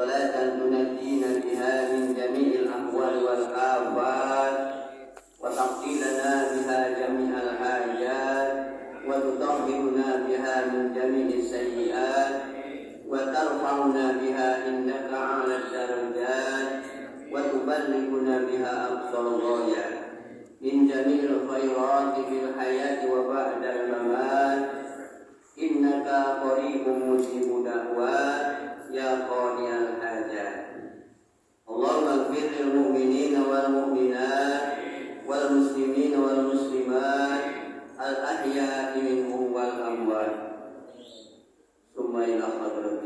صلاة تنجينا بها من جميع الأهوال والآفات وتقضي لنا بها جميع الحاجات وتطهرنا بها من جميع السيئات وترفعنا بها عندك أعلى الدرجات وتبلغنا بها أقصى الغايات من جميع الخيرات في الحياة وبعد الممات إنك قريب مجيب دعوات يا قاضي الحاجات. اللهم اغفر للمؤمنين والمؤمنات والمسلمين والمسلمات الأحياء منهم والأموات. ثم إلى حضرة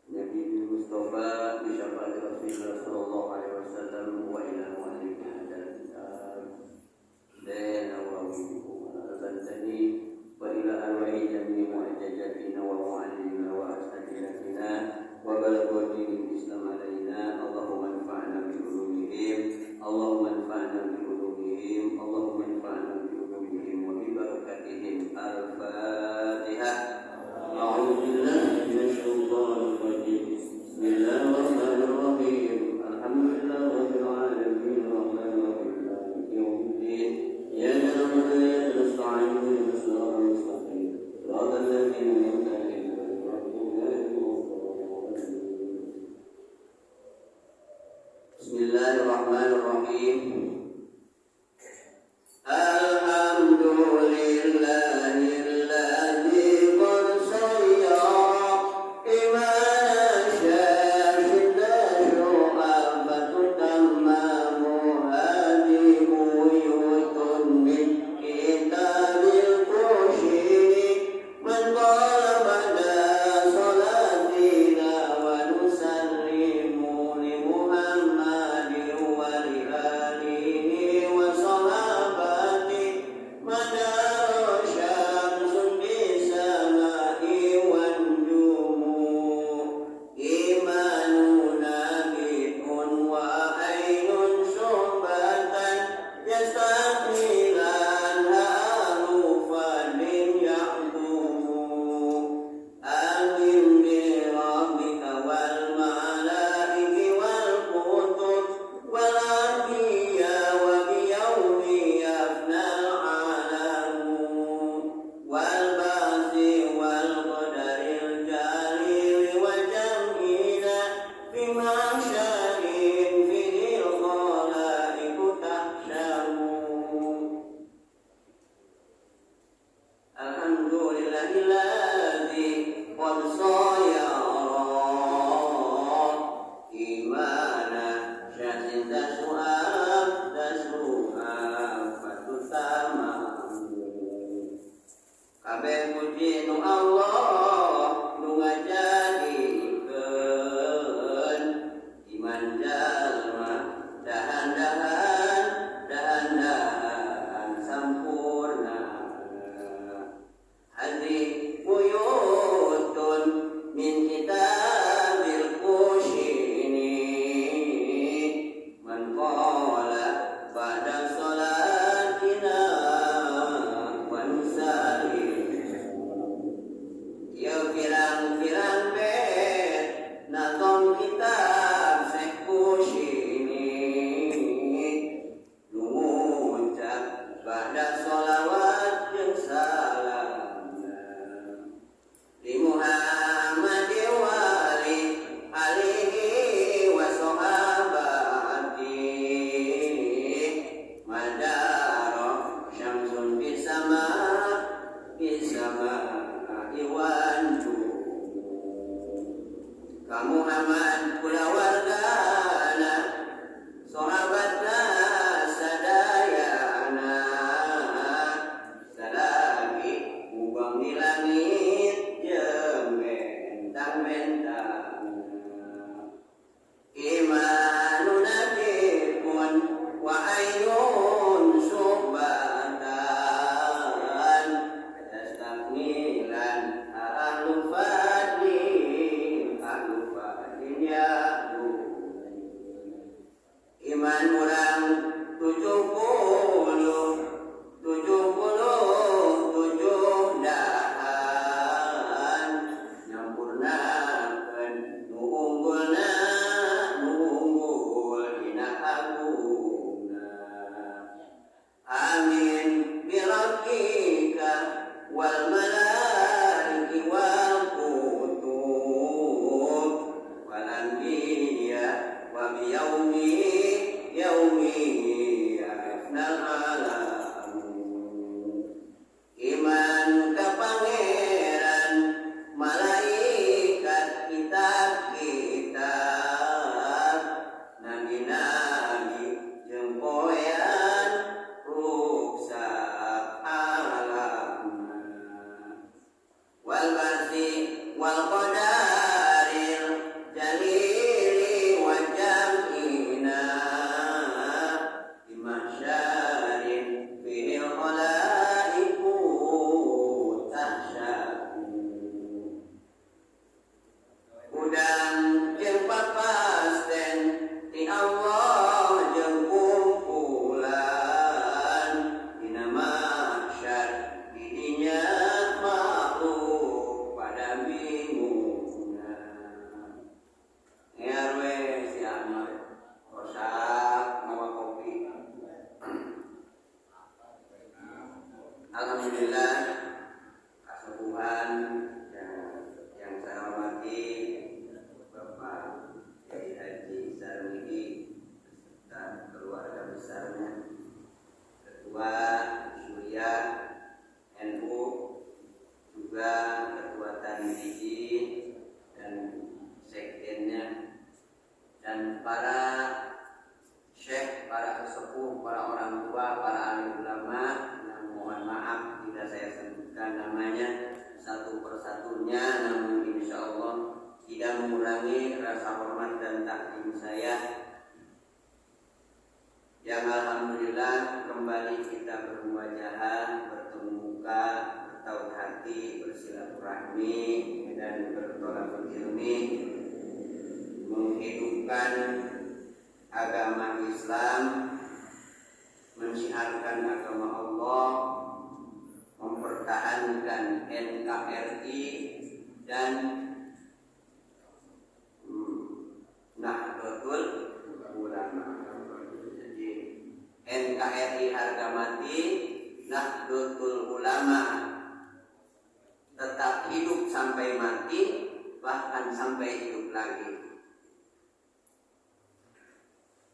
Nabi Mustafa bi syafaat Rasulullah sallallahu alaihi wasallam wa ila mu'allif hadal kitab dan awawikum al-bantani wa ila arwahi jami'i mu'ajjajatina wa mu'allimina wa asatidatina wa balaghatin Islam alaina. Allahumma anfa'na bi ulumihim, Allahumma anfa'na bi ulumihim, Allahumma anfa'na bi ulumihim wa bi barakatihim. Al-Fatihah. A'udzu billahi minasy syaithanir rajim. Bismillahirrahmanirrahim. Alhamdulillahirabbil alamin arrahmanir rahim maliki yaumiddin. Iyyaka na'budu wa iyyaka nasta'in ihdinas siratal mustaqim siratal ladzina an'amta 'alaihim ghairil maghdubi 'alaihim waladdallin. Bismillahirrahmanirrahim. wal qadaril jalili wa jam'ina di mahsyarin fil khalaiqu tahsyaku udang jeung papasten ti Allah jeung kumpulan dina mahsyar didinya makhluk pada bingungna ngarwe si Ahmad rosak mawa kopi. Alhamdulillah kasubuhan yang saya hormati Bapak Kiai Haji Sarmidi beserta keluarga besarnya, Ketua Surya NU, juga Ketua Tanbiji dan sekjennya, dan para syekh, para sesepuh, para orang tua, para alim ulama yang mohon maaf jika saya sebutkan namanya satu persatunya, namun insya Allah tidak mengurangi rasa hormat dan takdim saya yang alhamdulillah kembali kita bermuajahan, bertemu muka, bertaut hati, bersilaturahmi dan bertolak ilmi, menghidupkan agama Islam, mensyiarkan agama Allah, mempertahankan NKRI dan Nahdlatul Ulama. Jadi NKRI harga mati, Nahdlatul Ulama tetap hidup sampai mati, bahkan sampai hidup lagi.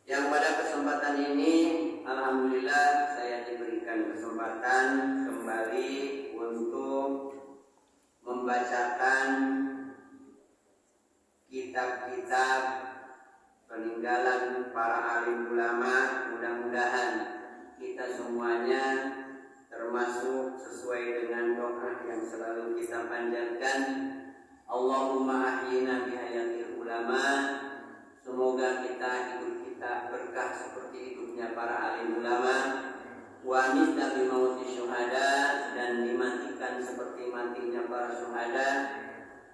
Yang pada kesempatan ini alhamdulillah saya diberikan kesempatan kembali untuk membacakan kitab-kitab peninggalan para alim ulama. Mudah-mudahan kita semuanya termasuk sesuai dengan doa yang selalu kita panjatkan, Allahumma ahyina bihayatil ulama. Semoga hidup kita berkah seperti hidupnya para alim ulama, wa amitna bimauti syuhada, dan dimatikan seperti matinya para syuhada,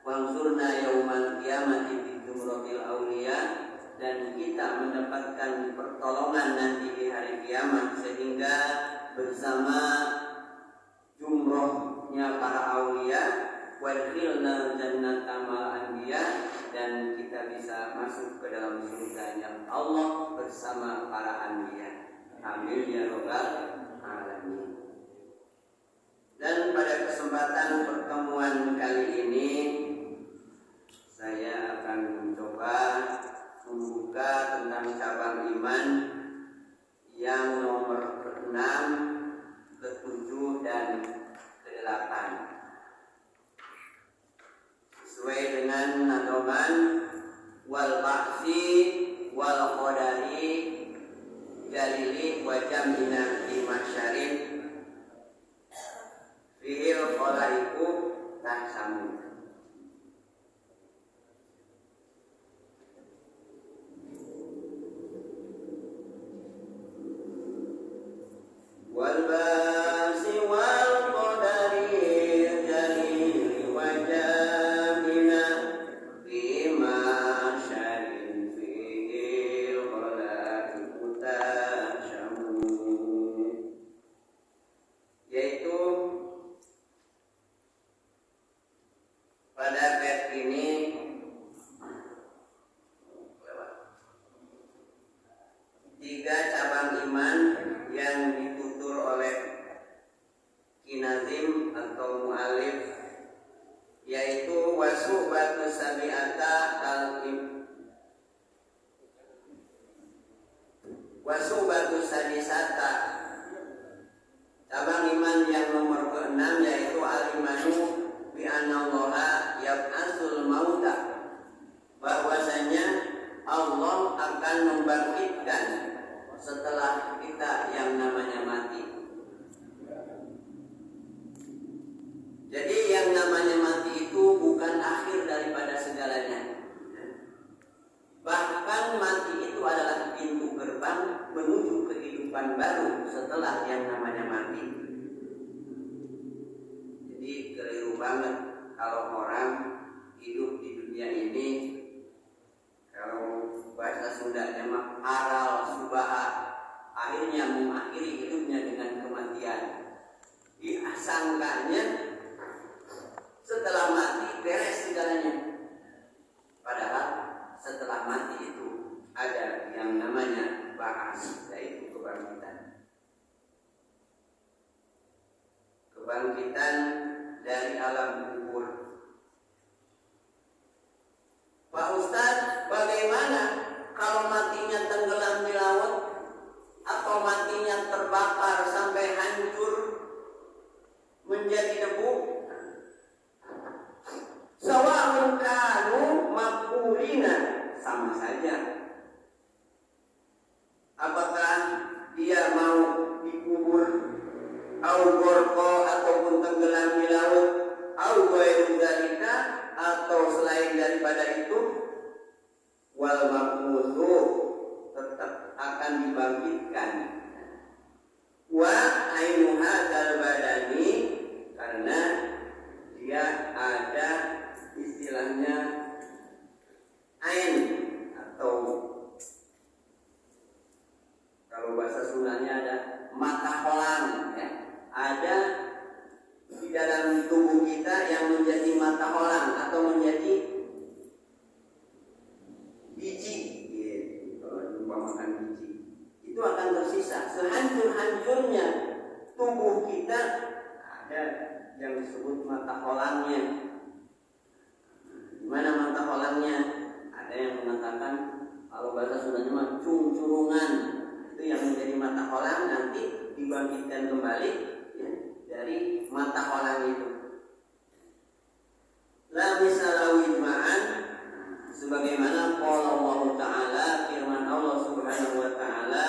wangsurna yaumal qiyamati bi jumratil auliya, dan kita mendapatkan pertolongan nanti di hari kiamat sehingga bersama jumrohnya para aulia, wadkhilna jannata ma'al anbiya, dan kita bisa masuk ke dalam surganya Allah bersama para anbiya. Amin ya rabbal alamin. Dan pada kesempatan pertemuan kali ini saya akan mencoba membuka tentang cabang iman yang nomor ke-6, ke-7 dan ke-8 sesuai dengan nadoman wal ba'si wal qadari jalili wa jam'ina fi mahsyarin fihil khalaiqu tahsamu. Wal ba'si wal qadari jalili wa jam'ina fi mahsyarin fihil khalaiqu tahsamu, yaitu pada bait ini tiga cabang iman yang ditutur oleh Kinazim atau mu'alif, yaitu wasuhbatu sabi'ata wasubatu sadisata. Cabang iman yang nomor ke-6 yaitu al-imanu bi annallaha yab'atsul mauta, bahwasanya Allah akan membangkitkan setelah kita yang namanya mati. Jadi yang namanya mati itu bukan akhir kehidupan baru setelah yang namanya mati. Jadi keliru banget kalau orang hidup di dunia ini, kalau bahasa Sundanya mah aral subaha, akhirnya mengakhiri hidupnya dengan kematian. Disangkanya setelah mati beres segalanya. Padahal setelah mati itu ada yang namanya ba'ats, yaitu kebangkitan. Kebangkitan dari alam kubur. Pak Ustadz, bagaimana kalau matinya tenggelam di laut atau matinya terbakar sampai hancur menjadi debu? Sawa'un kanu maqburina, sama saja. Apakah dia mau dikubur au gorko ataupun tenggelam di laut, au ghairu dzalika atau selain daripada itu, wal maqbusu tetap akan dibangkitkan. Wa ainu hadzal badani, karena dia ada istilahnya ain, atau kalau bahasa Sundanya ada mata holang, ya. Ada di dalam tubuh kita yang menjadi mata holang atau menjadi biji, kalau diumpamakan biji, itu akan tersisa. Sehancur-hancurnya tubuh kita ada yang disebut mata holangnya. Gimana mata holangnya? Ada yang mengatakan kalau bahasa Sundanya mah curungan, itu yang menjadi mata holang nanti dibangkitkan kembali, ya, dari mata holang itu. La misalawi ma'an, sebagaimana qala Allah Ta'ala, firman Allah Subhanahu wa Ta'ala,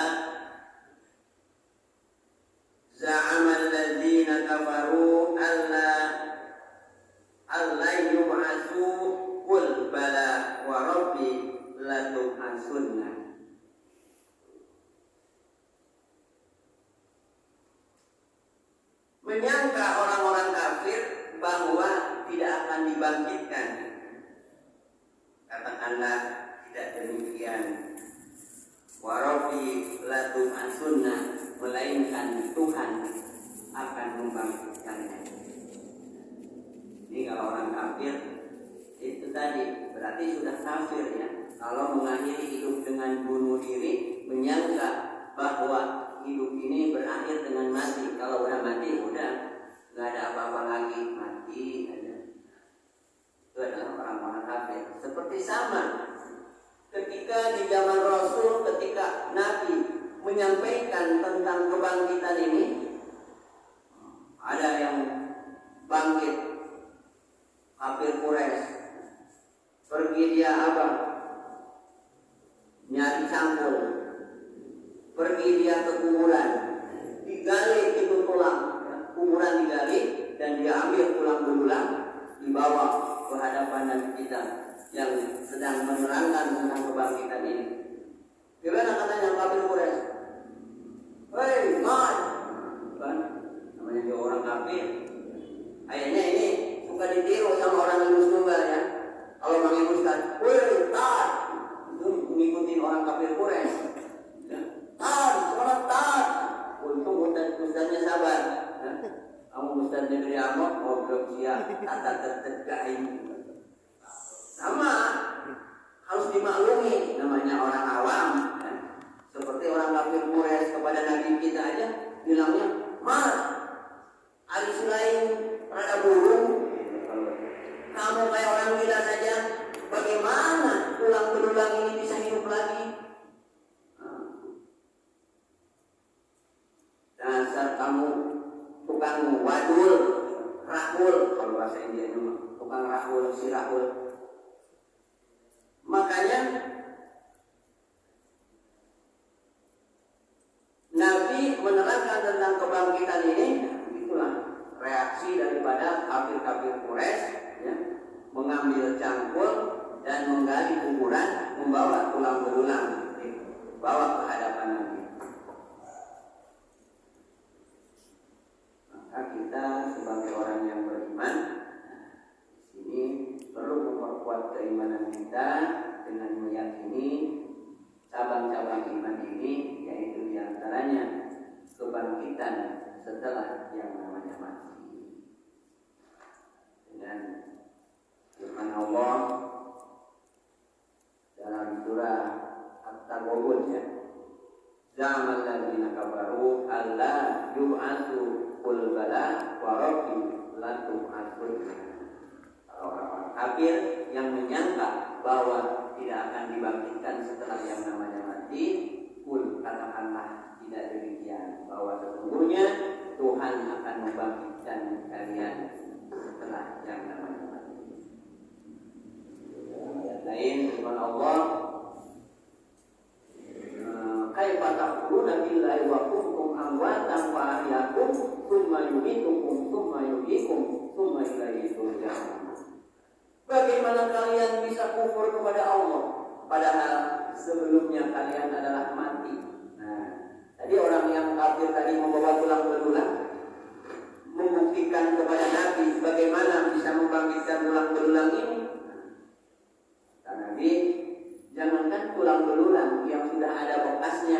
za'amal ladzina kafaru alla yub'atsu qul bala wa rabbi la tub'atsunna. Menyangka orang-orang kafir bahwa tidak akan dibangkitkan. Katakanlah tidak demikian. Wa rabbi la tub'atsunna, melainkan Tuhan akan membangkitkannya. Ini kalau orang kafir itu tadi berarti sudah kafir, ya. Kalau mengakhiri hidup dengan bunuh diri, menyangka bahwa hidup ini berakhir dengan mati. Kalau udah mati udah nggak ada apa-apa lagi, mati aja. Itu adalah orang-orang kafir. Seperti sama ketika di zaman Rasul, ketika Nabi menyampaikan tentang kebangkitan ini, ada yang bangkit, kafir Quraisy, pergi dia nyari cangkul, pergi dia ke kuburan, digali itu tulang, kuburan digali dan dia ambil tulang belulang, dibawa ke hadapan Nabi kita yang sedang menerangkan tentang kebangkitan ini. Gimana katanya kafir Quraisy? Hei, man, kan? Namanya dia orang kafir. Akhirnya ini suka ditiru sama orang Hindu Sumba, ya. Kalau menginginkan, woi, tar, itu mengikuti orang kafir Quraisy. Ya. Tar, sholat tar. Untung ustaznya sabar. Ya. Kamu ustaz negeri Amok, belum siap, kata tertegain. Sama, harus dimaklumi, namanya orang awam. Ya. Seperti orang kafir Quraisy kepada Nabi kita aja, bilangnya, Mas, hari selain rada burung, kamu kayak orang gila saja. Bagaimana tulang belulang ini bisa hidup lagi? Dasar kamu tukang wadul, rahul, kalau bahasa India itu tukang rahul, si rahul. Makanya Nabi menerangkan tentang kebangkitan ini. Itulah reaksi daripada kafir-kafir Quraisy, ya, mengambil cangkul dan menggali kuburan, membawa tulang belulang, bawa ke hadapan Nabi. memperkuat keimanan kita dengan meyakini cabang-cabang iman ini, yaitu diantaranya kebangkitan setelah yang namanya mati. Dengan firman Allah dalam surah At-Taghabun, ya, Za'amal ladzina kafaru alla yub'atsu qul bala wa rabbi la tub'atsun. Orang-orang kafir yang menyangka bahwa tidak akan dibangkitkan setelah yang namanya mati, qul, katakanlah tidak demikian, bahwa sesungguhnya Tuhan akan membangkitkan kalian setelah yang namanya mati. Ayat lain firman Allah, kaifa takfuruna billahi wa kuntum amwatan fa ahyakum tsumma yumitukum tsumma yuhyikum tsumma ilaihi turja'un. Bagaimana kalian bisa kufur kepada Allah padahal sebelumnya kalian adalah mati? Nah, tadi orang yang kafir tadi membawa tulang belulang membuktikan kepada Nabi bagaimana bisa membangkitkan tulang belulang ini. Kata Nabi, jangankan tulang belulang yang sudah ada bekasnya,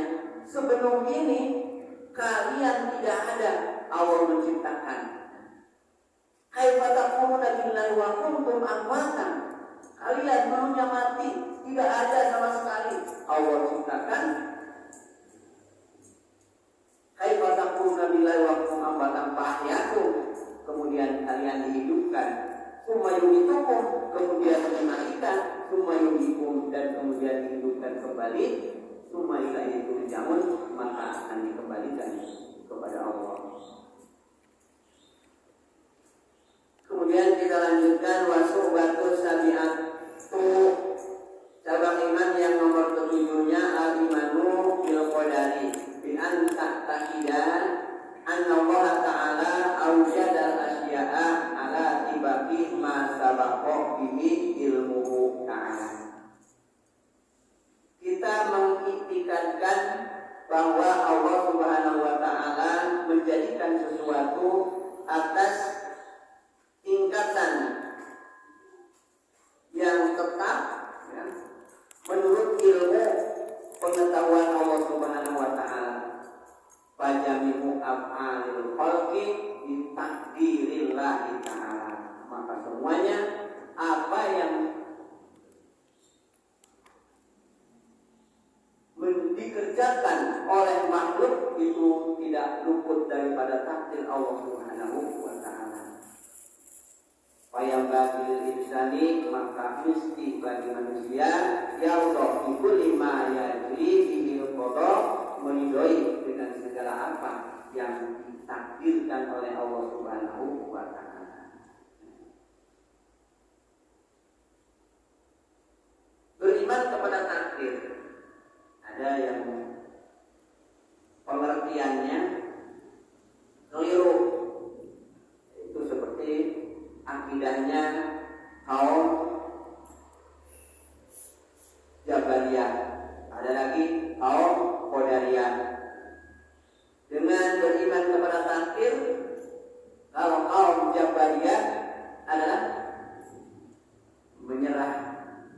sebelum ini kalian tidak ada Allah menciptakan. Kaifa takfuruna billahi wa kuntum amwatan. Kalian sebelumnya mati, tidak ada sama sekali. Allah ciptakan. Kaifa takfuruna billahi wa kuntum amwatan fa ahyakum. Kemudian kalian dihidupkan. Tsumma yumitukum, kemudian dimatikan. Tsumma yuhyikum, dan kemudian dihidupkan kembali. Tsumma ilaihi turja'un, maka akan dikembalikan kepada Allah. Kemudian kita lanjutkan wasu'batu sabi'atu, cabang iman yang nomor ketujuhnya al-imanu bil qadari bi an ta'taqidan anna Allah ta'ala awjadal asya'a ala tibaqi ma sabaqa bihi ilmuhu ta'ala. Kita mengiktikadkan bahwa Allah Subhanahu wa ta'ala menjadikan sesuatu atas tingkatan yang tetap, ya, menurut ilmu pengetahuan Allah Subhanahu wa ta'ala. Fajami'u af'alil khalqi bitakdirillahi ta'ala. Maka semuanya apa yang dikerjakan oleh makhluk itu tidak luput daripada takdir Allah Subhanahu wa ta'ala. Yang bagi insani, maka mesti bagi manusia yaudhu iku lima yajri bihil qada, meridhoi dengan segala apa yang ditakdirkan oleh Allah Subhanahu wa ta'ala. Beriman kepada takdir, ada yang pengertiannya keliru. Itu seperti akidahnya kaum Jabariyah, ada lagi kaum Qadariyah. Dengan beriman kepada takdir, kalau kaum Jabariyah adalah menyerah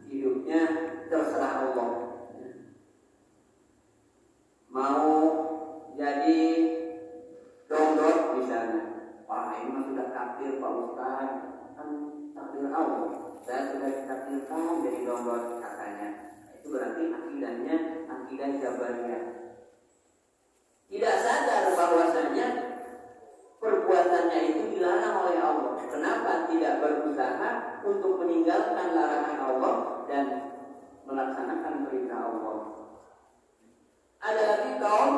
hidupnya terserah Allah, mau jadi dongdot misalnya. Wah, ini mah sudah takdir Pak Ustaz, kan takdir Allah. Saya sudah ditakdirkan jadi dongdot katanya. Itu berarti akidahnya akidah Jabariyah. Tidak sadar bahwasanya perbuatannya itu dilarang oleh Allah. Kenapa tidak berusaha untuk meninggalkan larangan Allah dan melaksanakan perintah Allah? Ada lagi kaum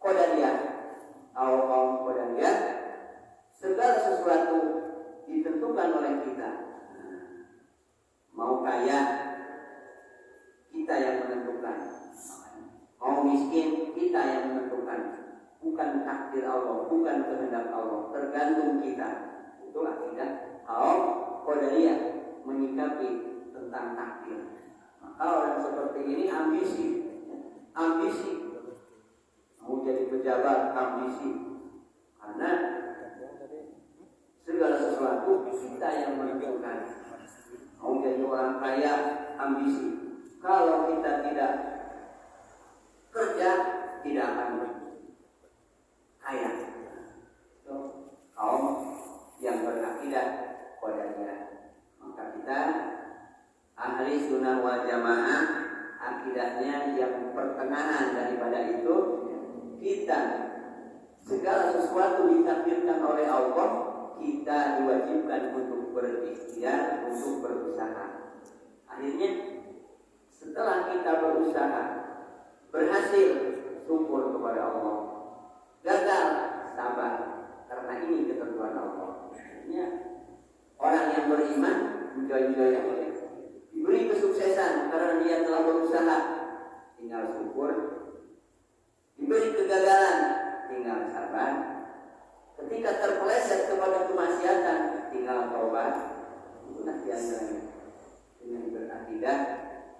Qadariyah. Kaum Qadariyah, segala sesuatu ditentukan oleh kita. Mau kaya, kita yang menentukan. Mau miskin, kita yang menentukan. Bukan takdir Allah, bukan kehendak Allah, tergantung kita. Itu akidah kaum Qadariyah menyikapi tentang takdir. Maka orang seperti ini ambisi mau jadi pejabat, ambisi, karena segala sesuatu kita yang menentukan. kaya, ambisi. Kalau kita tidak kerja, tidak akan kaya. So, kaum yang berakidah padanya. Maka kita ahli sunnah wal jamaah, akidahnya yang pertengahan daripada itu, kita segala sesuatu ditakdirkan oleh Allah, kita diwajibkan untuk berikhtiar, untuk berusaha. Akhirnya setelah kita berusaha, berhasil, syukur kepada Allah. Gagal, sabar, karena ini ketentuan Allah. Akhirnya orang yang beriman juga yang diberi kesuksesan karena dia telah berusaha, tinggal syukur. Diberi kegagalan, tinggal sabar. Ketika terpeleset kepada kemaksiatan, tinggal taubat. Itulah diantaranya dengan berakidah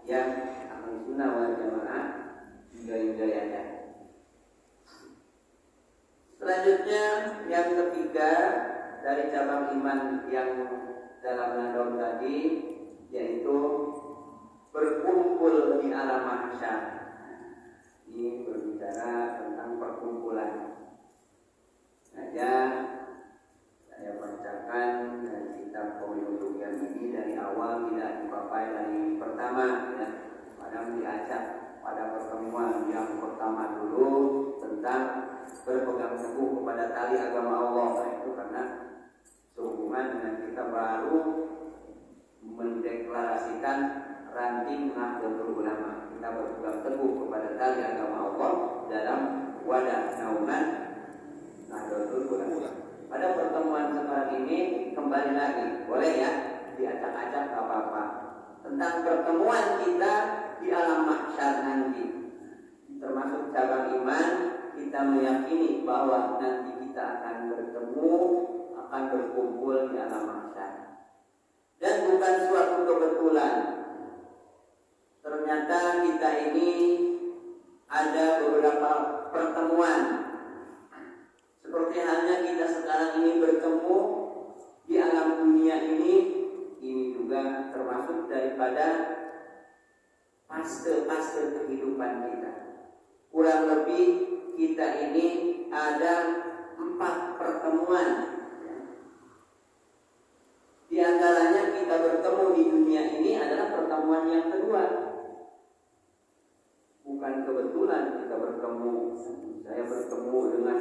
yang ahli sunnah wal jamaah hidayah. Selanjutnya yang ketiga dari cabang iman yang dalam nadaun tadi, yaitu berkumpul di alam mahsyar. Ini berbicara tentang perkumpulan. Saja saya bacakan dari kitab Qaulul Ruyan ini dari awal, tidak dipapai dari pertama, ya. Padahal diajak pada pertemuan yang pertama dulu tentang berpegang teguh kepada tali agama Allah. Nah, itu karena sehubungan dengan kita baru mendeklarasikan ranting Nahdlatul Ulama. Kita berpegang teguh kepada tali agama Allah dalam wadah naungan Nahdlatul Ulama. Pada pertemuan sekarang ini kembali lagi, boleh ya diacak-acak apa-apa, tentang pertemuan kita di alam mahsyar nanti. Termasuk cabang iman, kita meyakini bahwa nanti kita akan bertemu, akan berkumpul di alam mahsyar. Dan bukan suatu kebetulan. Ternyata kita ini ada beberapa pertemuan. Seperti halnya kita sekarang ini bertemu di alam dunia ini juga termasuk daripada fase-fase kehidupan kita. Kurang lebih kita ini ada 4 pertemuan. Di antaranya kita bertemu di dunia ini adalah pertemuan yang kedua. Bukan kebetulan kita bertemu. Saya bertemu dengan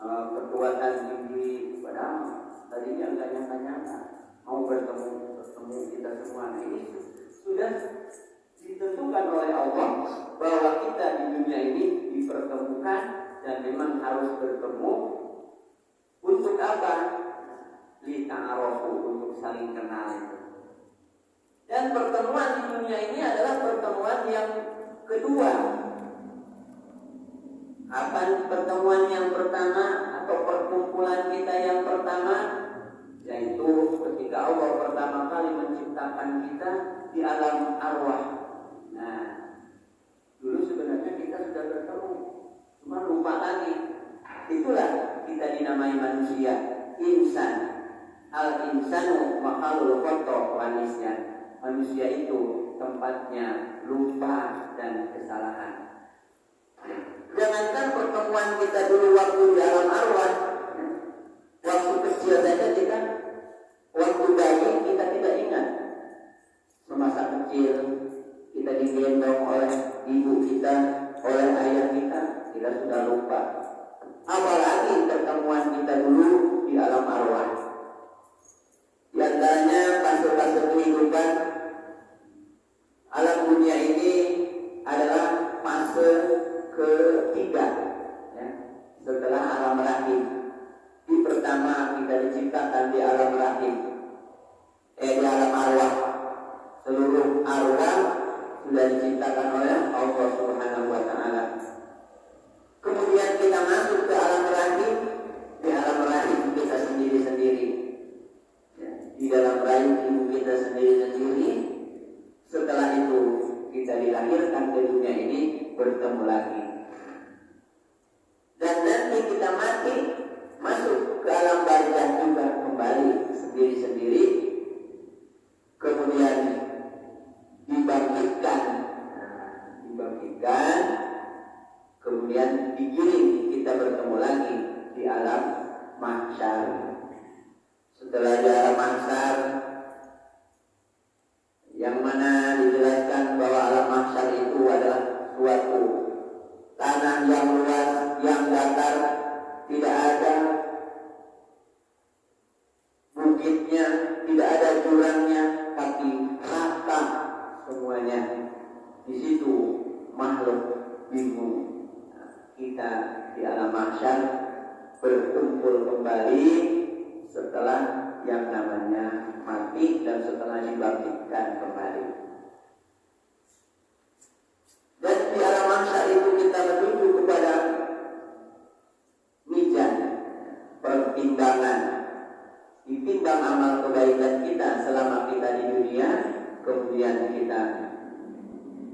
kekuatan tinggi, padahal tadinya nggak nyangka-nyangka mau bertemu kita semua. Nah, ini sudah ditentukan oleh Allah bahwa kita di dunia ini dipertemukan dan memang harus bertemu. Untuk apa? Lita'arofu, untuk saling kenal. Dan pertemuan di dunia ini adalah pertemuan yang kedua. Apa pertemuan yang pertama atau perkumpulan kita yang pertama? Yaitu ketika Allah pertama kali menciptakan kita di alam arwah. Nah, dulu sebenarnya kita sudah bertemu, cuma lupa lagi. Itulah kita dinamai manusia, insan. Al-insanu makhluk kotor manusia. Manusia itu tempatnya lupa dan kesalahan. Jangankan pertemuan kita dulu waktu di alam arwah, waktu kecil saja kita, waktu bayi kita tidak ingat. Semasa kecil kita digendong oleh ibu kita, oleh ayah kita sudah lupa. Apalagi pertemuan kita dulu di alam arwah. Di antaranya fase-fase kehidupan alam dunia ini adalah fase ketiga, ya, setelah alam rahim. Di pertama kita diciptakan di alam rahim, di alam arwah. Seluruh arwah sudah diciptakan oleh Allah Subhanahu wa Ta'ala. Kemudian kita masuk ke alam rahim. Di alam rahim kita sendiri-sendiri, ya, di dalam rahim ibu kita sendiri-sendiri. Setelah itu kita dilahirkan ke dunia ini, bertemu lagi. Dan nanti kita mati, masuk ke alam barzakh juga, kembali sendiri-sendiri. Kemudian situ makhluk bingung. Kita di alam mahsyar berkumpul kembali setelah yang namanya mati dan setelah dibangkitkan kembali. Dan di alam mahsyar itu kita menuju kepada mizan, pertimbangan, ditimbang amal kebaikan kita selama kita di dunia, kemudian kita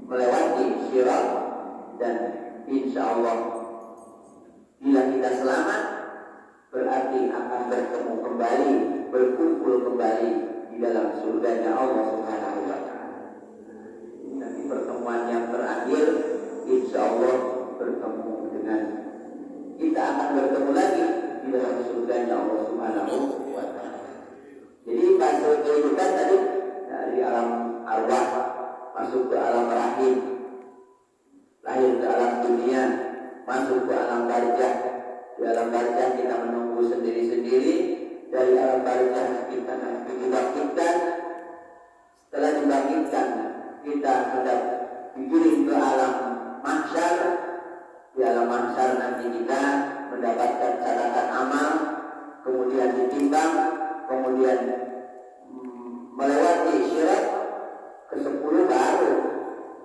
melewati sirat, dan insya Allah bila kita selamat berarti akan bertemu kembali, berkumpul kembali di dalam surganya Allah Subhanahu wa Ta'ala. Nanti pertemuan yang terakhir insya Allah bertemu dengan, kita akan bertemu lagi di dalam surganya Allah Subhanahu wa Ta'ala. Jadi fase kehidupan tadi dari alam arwah masuk ke alam rahim, lahir ke alam dunia, masuk ke alam barzakh. Di alam barzakh kita menunggu sendiri-sendiri. Dari alam barzakh kita nanti dibangkitkan. Setelah dibangkitkan kita hendak digiring ke alam mahsyar. Di alam mahsyar nanti kita mendapatkan catatan amal, kemudian ditimbang, kemudian melewati syirat ke-10 baru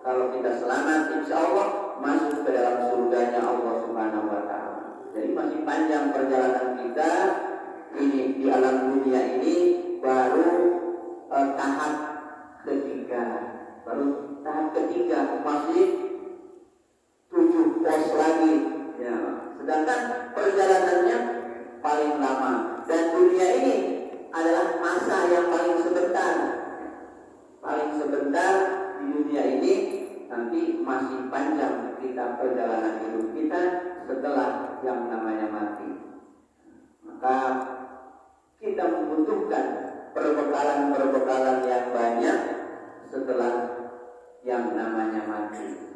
kalau kita selamat insya Allah masuk ke dalam surganya Allah Subhanahu wa Ta'ala. Jadi masih panjang perjalanan kita ini di alam dunia ini, baru tahap ketiga, masih 7 pos lagi ya. Sedangkan perjalanannya paling lama, dan dunia ini adalah masa yang paling sebentar di dunia ini. Nanti masih panjang kita perjalanan hidup kita setelah yang namanya mati. Maka kita membutuhkan perbekalan yang banyak setelah yang namanya mati.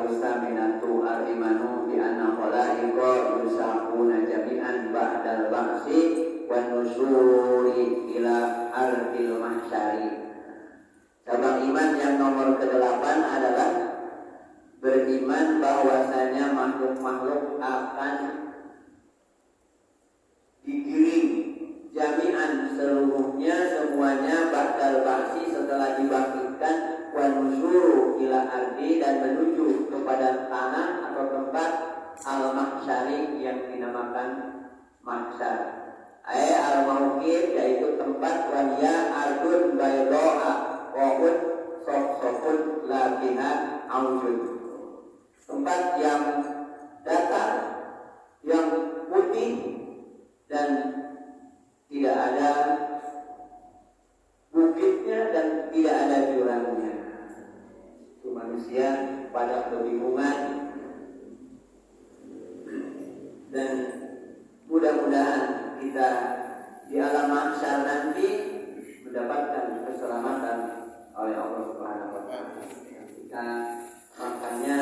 Saminatu al-imanu bi anna khalaiqa yusaquna jami'an ba'dal ba'si wa nusyuri ila ardil mahsyari. Cabang iman yang nomor ke-8 adalah beriman bahwasanya makhluk-makhluk akan digiring jami'an semuanya ba'dal ba'si setelah dibangkitkan, wa nusyuru ila ardi dan menuju kepada tanah atau tempat al-mahsyari yang dinamakan mahsyar. Al-mauqif yaitu tempat wahya ardun baydoa wa'ud sofun la biha aujud. Tempat yang datar, yang putih dan tidak ada bukitnya dan tidak ada jurangnya. Itu manusia pada kebingungan, dan mudah-mudahan kita di alam mahsyar nanti mendapatkan keselamatan oleh Allah Subhanahu wa Ta'ala. Makanya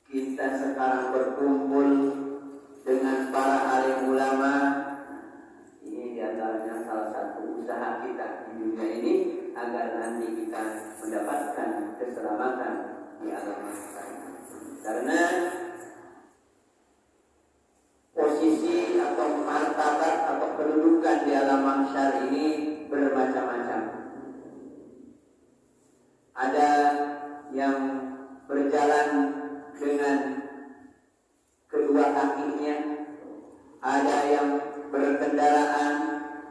kita sekarang berkumpul dengan para alim ulama. Ini diantaranya salah satu usaha kita di dunia ini agar nanti kita mendapatkan keselamatan di alam mahsyar. Karena posisi atau martabat atau kedudukan di alam mahsyar ini bermacam-macam. Ada yang berjalan dengan kedua kakinya, ada yang berkendaraan,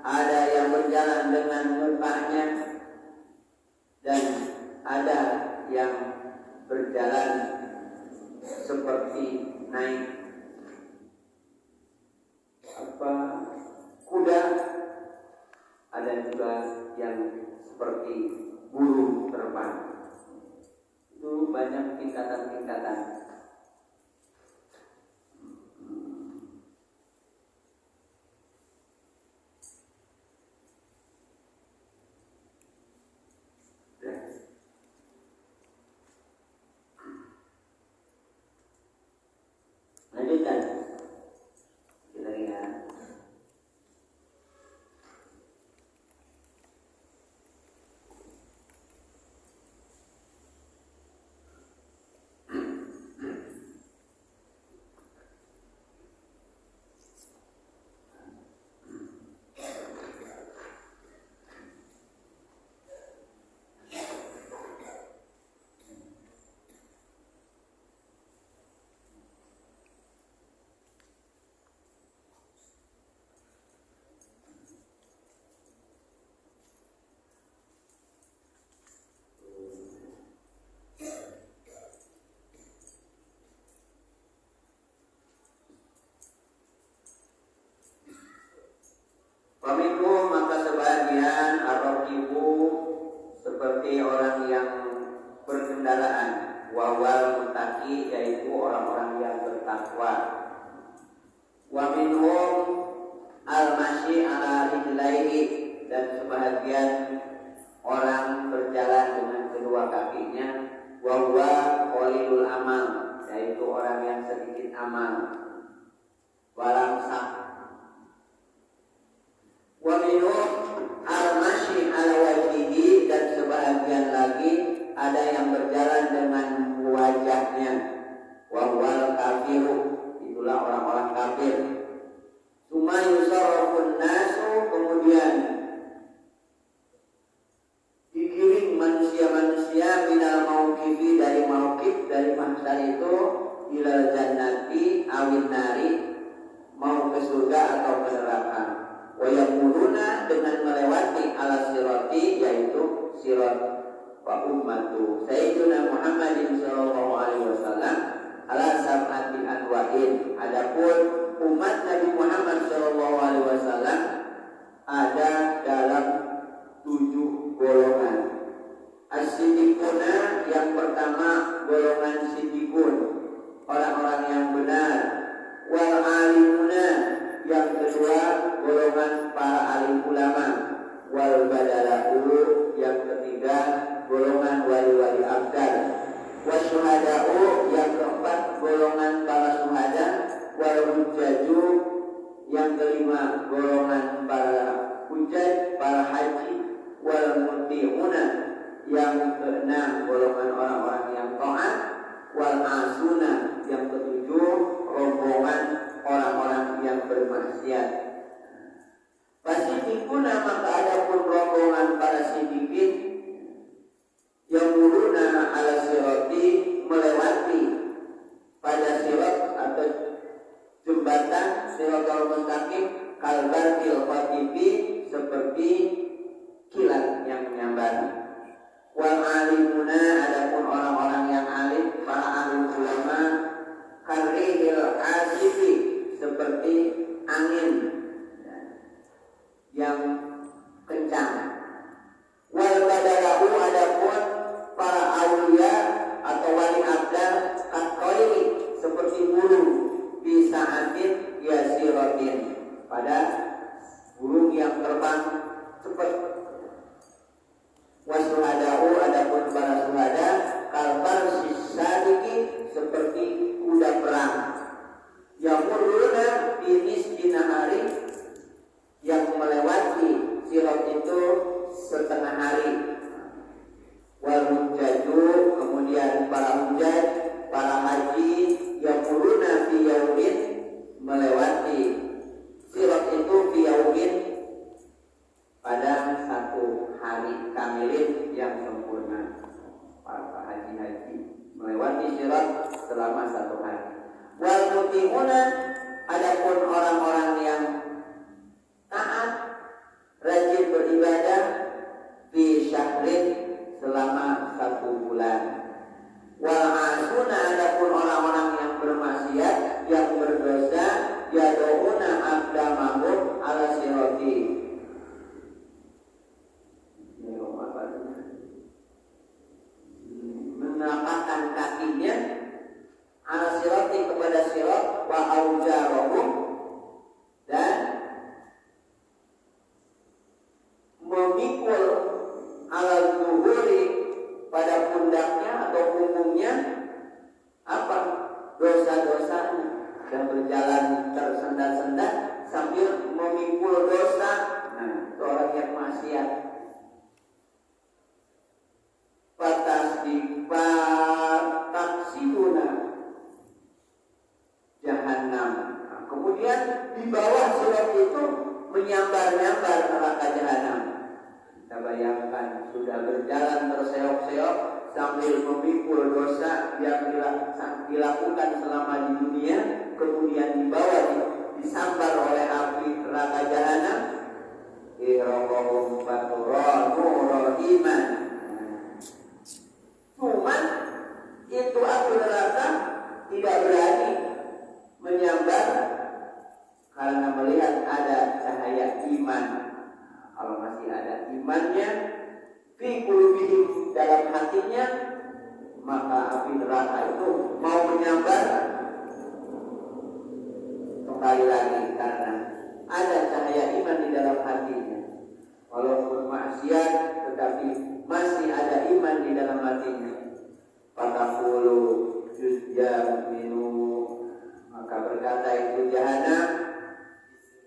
ada yang berjalan dengan mukanya, dan ada yang berjalan seperti naik kuda, ada juga yang seperti burung terbang. Itu banyak tingkatan-tingkatan. laki-laki, yaitu orang-orang yang bertakwa. Wa minhum al-masyi ala rijlaihi, dan sebahagian orang berjalan dengan kedua kakinya. Wa huwa qalilul amal, yaitu orang yang sedikit amal. Walam sak. Wa minhum al-masyi ala wajhihi, dan sebahagian lagi ada yang berjalan dengan wajahnya. Wa huwal kafiru, itulah orang-orang kafir. Suma yusarrafun nasu, kemudian digiring manusia-manusia minal mauqifi, dari mauqif, dari mahsyar itu, ilal jannati awin nari, mau ke surga atau ke neraka. Wa yamuruna, dengan melewati ala sirati, yaitu sirat. Wa ummatu sayyidina Muhammadin sallallahu alaihi wasallam ala sab'ati anwa'in, adapun umat Nabi Muhammad sallallahu alaihi wasallam ada dalam 7 golongan. As-siddiquna, yang pertama golongan siddiqun, orang-orang yang benar. Wal alimuna, yang kedua golongan para alim ulama. Wal badalahu, yang ketiga golongan wali-wali abdal. Wasyuhada'u, yang keempat golongan para syuhada. Wal hujjaju, yang kelima golongan para hujjaj, para haji. Wal muti'una, yang keenam golongan orang-orang yang taat. Wal asuna, yang ketujuh rombongan orang-orang yang bermaksiat. Fasidikuna, maka adapun rombongan para sidikin, yang muruna ala sirati, melewati pada sirat atau jembatan siratal mustaqim, kalbarkil khatibi, seperti kilat yang menyambar. Wal alimuna, adapun orang-orang yang alim, para alim ulama, karihil asifi, seperti angin yang kencang. Wal badalahu, adapun para aulia atau wali abdal, katqairi, seperti burung, bisa'atin yasiratin, pada burung yang terbang cepat. Wasuhada'u, adapun para suhada, kalbar sisadiki, seperti kuda perang. Yamuruna binis dinahari, yang melewati sirat itu setengah hari. Wal hujjaju, kemudian para hujjaj, para haji, yamuruna fi yaumin, melewati sirat itu fi yaumin, pada satu hari kamilin yang sempurna. Para haji-haji melewati sirat selama satu hari. Wal muti'una, adapun orang-orang yang taat, rajin beribadah, fi syahrin, selama 1 bulan. Wal asuna, adapun orang-orang yang bermaksiat, yang berdosa, yad'una aqdamahum ala sirati, menapakkan kakinya ala sirati, kepada sirat. Wa aujarahum, dan memikul ala zuhuri, pada pundaknya atau punggungnya, apa? Dosa-dosanya, dan berjalan tersendat-sendat sambil memikul dosa. Nah, itu orang yang maksiat. Taksibuna jahannam. Nah, kemudian di bawah sirat itu menyambar-nyambar neraka jahanam. Kita bayangkan sudah berjalan terseok-seok sambil memikul dosa yang dilakukan selama di dunia, kemudian dibawa disambar oleh api neraka jahanam. Iraqahum faturanu iman. Cuman itu api neraka tidak berani menyambar karena melihat ada cahaya iman. Kalau masih ada imannya fi qulubihim, dalam hatinya, maka api neraka itu mau menyambar? Kembali lagi karena ada cahaya iman di dalam hatinya. Walaupun maksiat tetapi masih ada iman di dalam hatinya. Fataqulu yusja minu, maka berkata itu jahanam,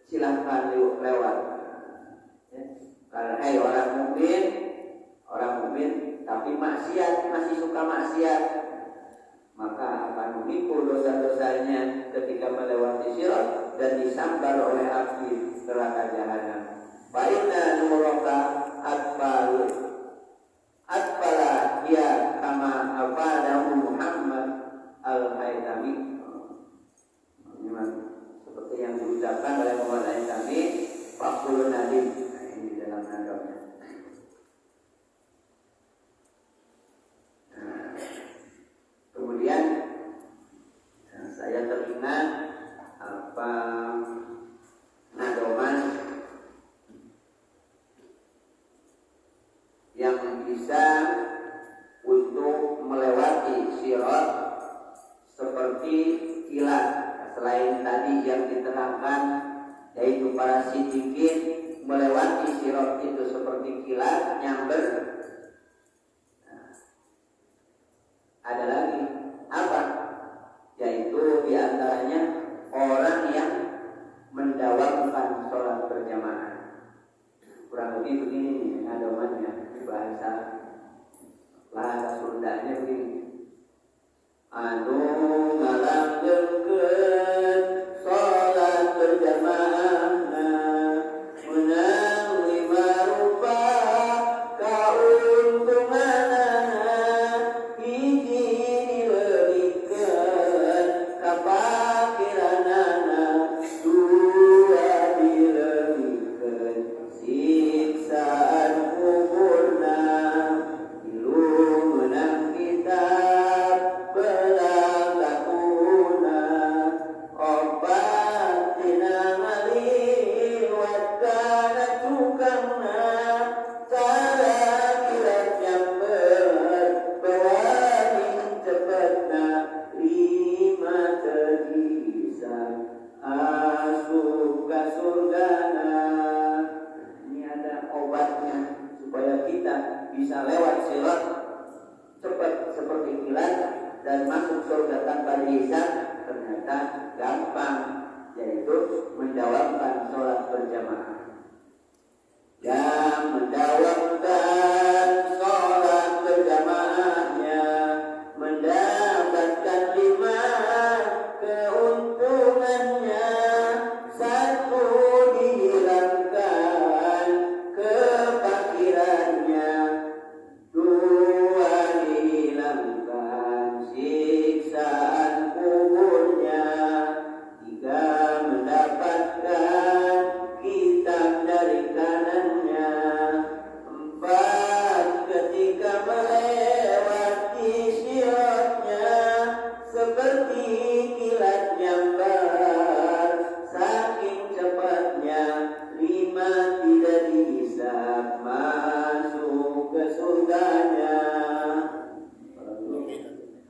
silahkan lewat. Ya. Karena orang mukmin tapi maksiat, masih suka maksiat, maka akan memikul dosa-dosanya ketika melewati sirat dan disambar oleh api neraka jahanam. Baina nuraka atfala ya kama afadahu Muhammad al-Haytami. Seperti yang diucapkan oleh Muhammad al-Haytami, Fakul Nadim. Ini dalam nadamnya. Kemudian saya teringat apa nadoman yang bisa untuk melewati sirat seperti kilat, selain tadi yang diterangkan yaitu para siddiqin melewati sirat itu seperti kilat nyamber. Ada lagi apa? Yaitu diantaranya orang yang mendawamkan sholat berjamaah. Kurang lebih begini nadomannya, bahasa Sundanya begini. Anu ngalanggengkeun sholat berjamaah menang 5 rupa kauntunganana hiji dilebikeun kapakiranana dua dilebikeun siksaan kuburna ilu menang kitab belang takuna obat tinangali wakana cukangna cara kilat nyamber bawain cepetna 5 tegisan asup ka surgana. Ini ada obatnya supaya kita bisa lewat sirat cepat seperti kilat dan masuk surga tanpa dihisab. Ternyata gampang, yaitu mendawamkan sholat berjamaah. Yang mendawamkan sholat berjamaahnya mendapatkan 5 keuntungannya. 1 dihilangkan kefakirannya, 2 dihilangkan siksaan kuburnya, 3 mendapatkan kitab dari kanannya, 4 ketika melewati siratnya seperti kilat nyambar saking cepatnya, 5 tidak dihisab masuk ke surganya.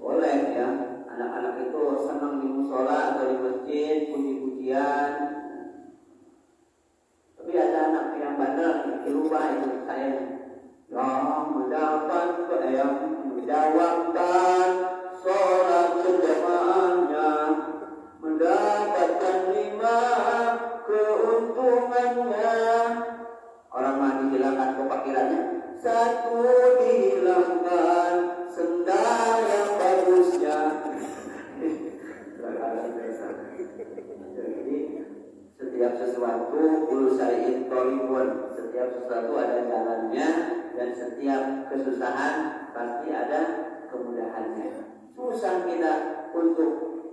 Boleh ya, anak-anak itu senang di musola atau di masjid puji-pujian. Tapi ada anak yang bandel di rumah itu saya yang mendawamkan sholat berjamaahnya mendapatkan 5 keuntungannya. Orang mah dihilangkan kefakirannya, 1 dihilangkan sendal yang bagusnya. Jadi setiap sesuatu ulusariin tolibun, setiap sesuatu ada jalannya dan setiap kesusahan pasti ada kemudahannya. Susah kita untuk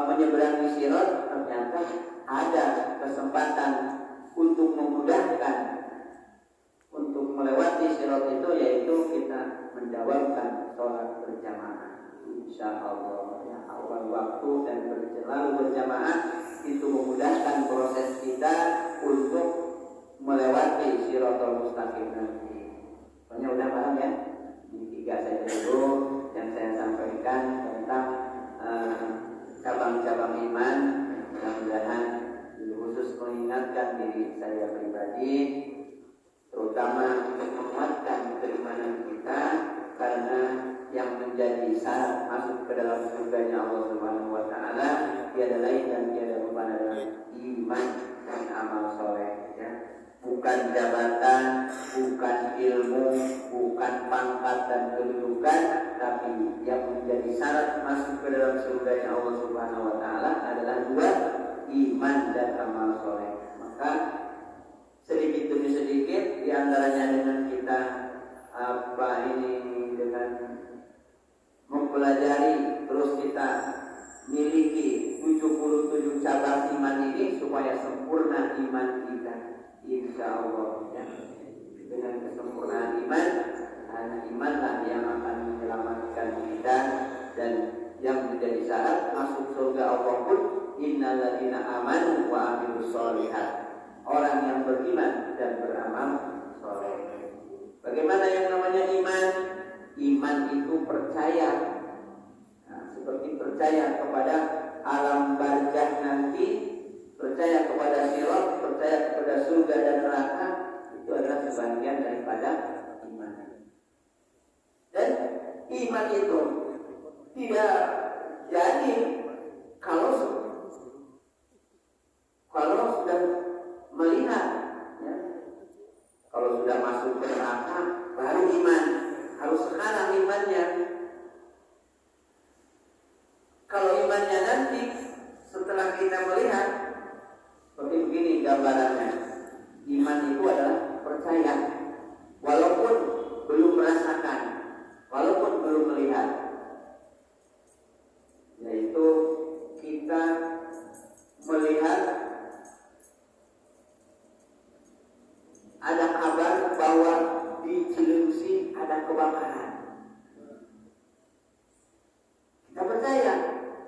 menyeberangi sirat, ternyata ada kesempatan untuk memudahkan untuk melewati sirat itu, yaitu kita mendawamkan sholat berjamaah. Insyaallah ya, awal waktu dan lalu berjamaah itu memudahkan proses kita untuk melewati Shiratal Mustaqim nanti. Pokoknya udah paham ya? Ini 3 saja dulu yang saya sampaikan tentang syarat masuk ke dalam surganya Allah Subhanahu wa taala tiada lain dan tiada bukan adalah iman dan amal soleh, ya. Bukan jabatan, bukan ilmu, bukan pangkat dan kedudukan, tapi yang menjadi syarat masuk ke dalam surganya Allah Subhanahu wa taala adalah dua, iman dan amal soleh. Maka sedikit demi sedikit diantaranya dengan kita dengan mempelajari, terus kita miliki 77 cabang iman ini supaya sempurna iman kita, insya Allah, ya. Dengan kesempurnaan iman, hanya imanlah yang akan menyelamatkan kita dan yang menjadi syarat masuk surga Allah pun innal ladzina amanu wa amilus sholihat, orang yang beriman dan beramal soleh. Bagaimana yang namanya iman? Iman itu percaya, nah, seperti percaya kepada alam barzakh nanti, percaya kepada sirat, percaya kepada surga dan neraka, itu adalah sebagian daripada iman. Dan iman itu tidak jadi kalau sudah melihat, ya. Kalau sudah masuk ke neraka baru iman, harus sekarang imannya. Kalau imannya nanti setelah kita melihat, seperti begini gambarannya. Iman itu adalah percaya walaupun belum merasakan, walaupun belum melihat, yaitu kita melihat ada kabar bahwa di Cilengsi ada kebakaran. Kita percaya,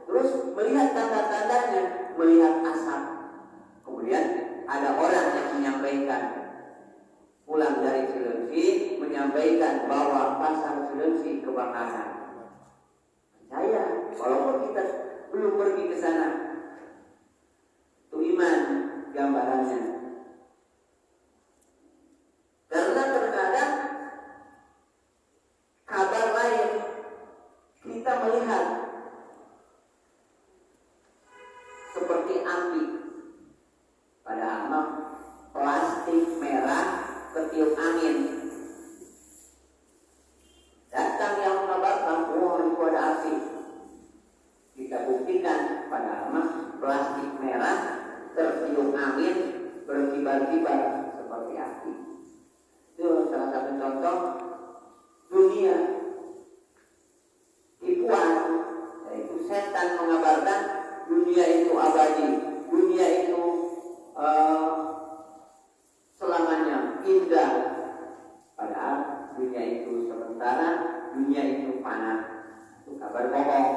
terus melihat tanda-tandanya, melihat asap. Kemudian ada orang yang menyampaikan, pulang dari Cilengsi, menyampaikan bahwa pasar Cilengsi kebakaran. Percaya, walaupun kita belum pergi ke sana. Itu iman gambarannya. Karena terkadang kabar lain kita melihat seperti api, padahal plastik merah ketiup angin. Datang yang mengabarkan, oh itu ada api. Kita buktikan, padahal plastik merah tertiup angin berkibar-kibar seperti api. Itu salah satu contoh dunia tipuan, yaitu setan mengabarkan dunia itu abadi, dunia itu selamanya indah, padahal dunia itu sementara, dunia itu fana. Itu kabar bohong,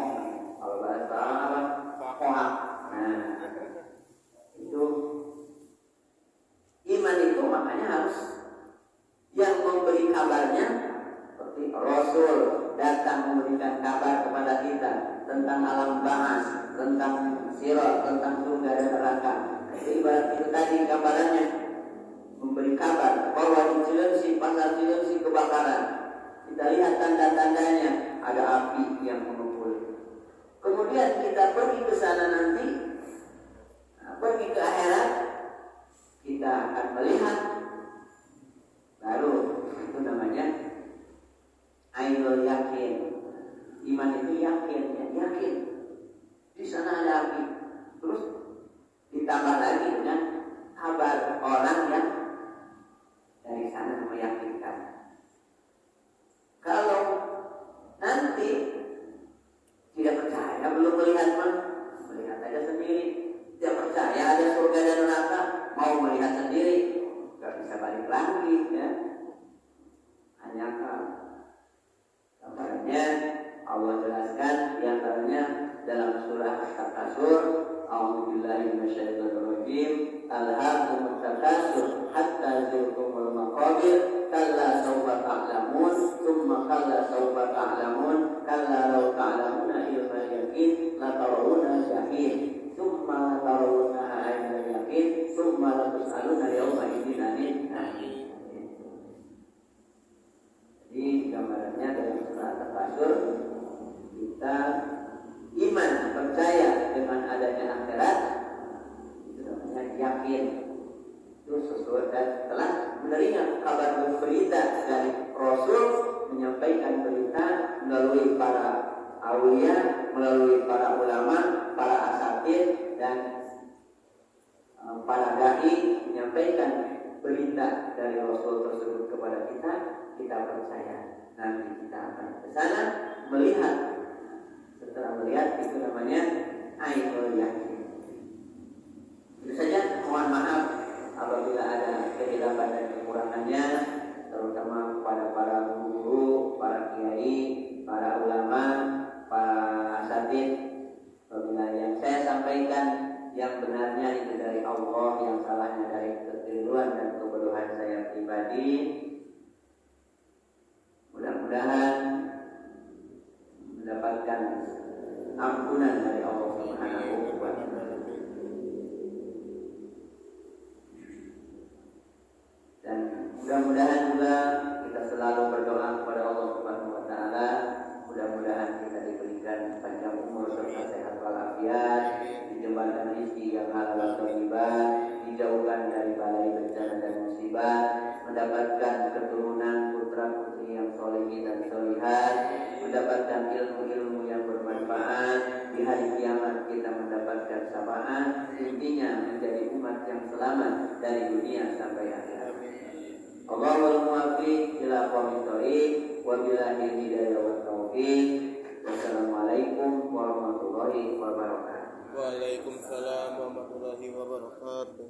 kalau bahasa Arab hoak. Nah, itu iman itu makanya harus yang memberi kabarnya seperti Rasul datang memberikan kabar kepada kita tentang alam bahas, tentang sirat, tentang surga dan neraka. Itu ibarat itu tadi gambarannya, memberi kabar bahwa di Cilengsi, pasar Cilengsi kebakaran. Kita lihat tanda-tandanya, ada api yang mengumpul. Kemudian kita pergi ke sana nanti, pergi ke akhirat, kita akan melihat. Baru itu namanya ainul yakin. Iman itu yakin, yakin di sana ada api. Terus ditambah lagi dengan kabar orang yang dari sana meyakinkan. Kalau nanti tidak percaya, belum melihat melihat aja sendiri. Tidak percaya ada surga dan neraka, mau melihat sendiri, gak bisa balik lagi, ya. Hanya kabarnya Allah jelaskan diantaranya dalam surah At-Takasur, A'udzubillahi minasyaitonirrajim, alhaakumut takasur hatta zurtumul maqabir, kalla sawfa ta'lamun, tsumma kalla sawfa ta'lamun, kalla law ta'lamuna ilmal yaqin la tarawuna syahid, tsumma tarawuna ainal yaqin, tsumma la tus'aluna yawma idzin 'anil na'im. Jadi gambarannya dalam surah At-Takasur Rasul dan telah menerima kabar berita dari Rasul, menyampaikan berita melalui para aulia, melalui para ulama, para asatid dan para dai, menyampaikan berita dari Rasul tersebut kepada kita, kita percaya. Nanti kita akan ke sana melihat. Setelah melihat, itu namanya ainul yakin. Itu saja, mohon maaf apabila ada kehilafan dan kekurangannya, terutama kepada para guru, para kiai, para ulama, para asatid. Apabila yang saya sampaikan yang benarnya itu dari Allah, yang salahnya dari kekeliruan dan kebodohan saya pribadi, mudah-mudahan mendapatkan ampunan dari Allah Subhanahu wa Ta'ala. Dan mudah-mudahan juga kita selalu berdoa kepada Allah Subhanahu wa Ta'ala, mudah-mudahan kita diberikan panjang umur serta sehat walafiat, dijembatkan rezeki yang halal thayyibah, dijauhkan dari balai bencana dan musibah, mendapatkan keturunan putra-putri yang solehin dan solihat, mendapatkan ilmu-ilmu yang bermanfaat, di hari kiamat kita mendapatkan syafaat, intinya menjadi umat yang selamat dari dunia sampai akhirat. Allahumma muwaffiq ila aqwamit thoriq wa billahi hidayah wa taufiq. Wassalamualaikum warahmatullahi wabarakatuh. Waalaikumsalam warahmatullahi wabarakatuh.